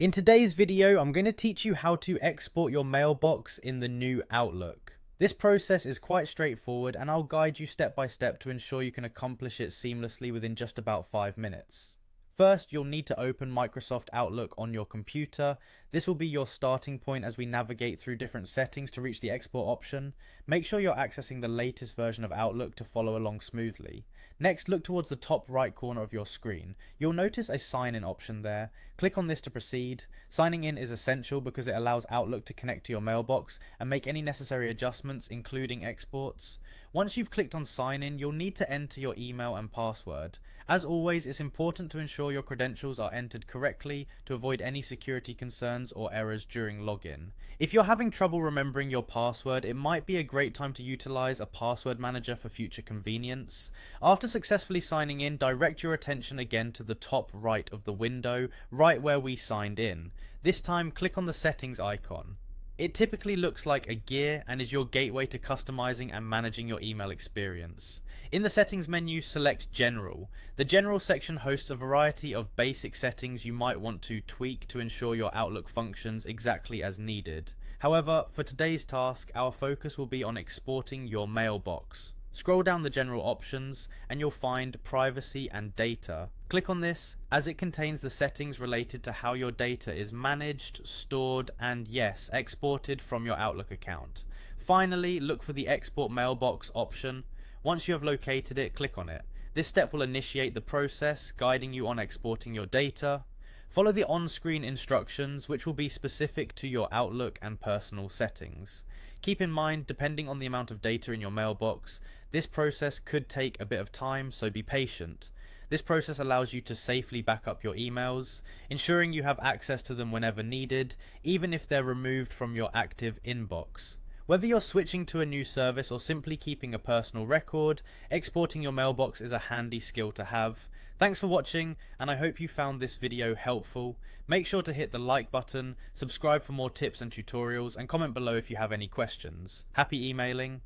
In today's video, I'm going to teach you how to export your mailbox in the new Outlook. This process is quite straightforward and I'll guide you step by step to ensure you can accomplish it seamlessly within just about 5 minutes. First, you'll need to open Microsoft Outlook on your computer. This will be your starting point as we navigate through different settings to reach the export option. Make sure you're accessing the latest version of Outlook to follow along smoothly. Next, look towards the top right corner of your screen. You'll notice a sign in option there. Click on this to proceed. Signing in is essential because it allows Outlook to connect to your mailbox and make any necessary adjustments, including exports. Once you've clicked on sign in, you'll need to enter your email and password. As always, it's important to ensure your credentials are entered correctly to avoid any security concerns or errors during login. If you're having trouble remembering your password, it might be a great time to utilize a password manager for future convenience. After successfully signing in, direct your attention again to the top right of the window, right where we signed in. This time, click on the settings icon. It typically looks like a gear and is your gateway to customizing and managing your email experience. In the settings menu, select General. The General section hosts a variety of basic settings you might want to tweak to ensure your Outlook functions exactly as needed. However, for today's task, our focus will be on exporting your mailbox. Scroll down the general options and you'll find Privacy and Data. Click on this as it contains the settings related to how your data is managed, stored, and yes, exported from your Outlook account. Finally, look for the Export Mailbox option. Once you have located it, click on it. This step will initiate the process, guiding you on exporting your data. Follow the on-screen instructions, which will be specific to your Outlook and personal settings. Keep in mind, depending on the amount of data in your mailbox, this process could take a bit of time, so be patient. This process allows you to safely back up your emails, ensuring you have access to them whenever needed, even if they're removed from your active inbox. Whether you're switching to a new service or simply keeping a personal record, exporting your mailbox is a handy skill to have. Thanks for watching, and I hope you found this video helpful. Make sure to hit the like button, subscribe for more tips and tutorials, and comment below if you have any questions. Happy emailing!